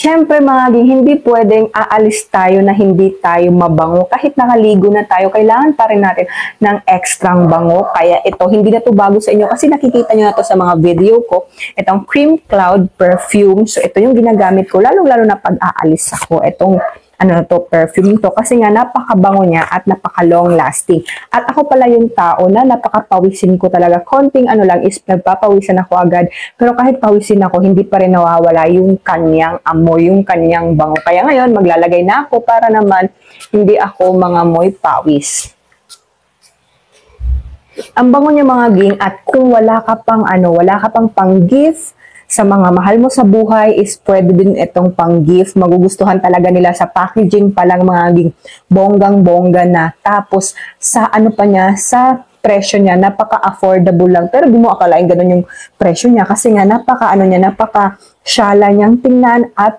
Siyempre mga ging, hindi pwedeng aalis tayo na hindi tayo mabango. Kahit nakaligo na tayo, kailangan pa rin natin ng extrang bango. Kaya ito, hindi na to bago sa inyo kasi nakikita nyo na to sa mga video ko. Itong Cream Cloud Perfume. So ito yung ginagamit ko, lalong-lalo na pag aalis ako. Itong perfume to kasi nga napakabango niya at napaka-long lasting. At ako pala yung tao na napakapawisin ko talaga. Konting lang is nagpapawisan ako agad. Pero kahit pawisin ako, hindi pa rin nawawala yung kanyang amoy, yung kanyang bango. Kaya ngayon, maglalagay na ako para naman hindi ako mangamoy pawis. Ang bango niya mga ging, at kung wala ka pang pang-gift sa mga mahal mo sa buhay, is pwede din itong pang-gift. Magugustuhan talaga nila sa packaging pa lang mga ging, bonggang-bongga na. Tapos sa sa presyo niya, napaka-affordable lang. Pero di mo akalain ganun yung presyo niya kasi nga napaka-syala niyang tingnan at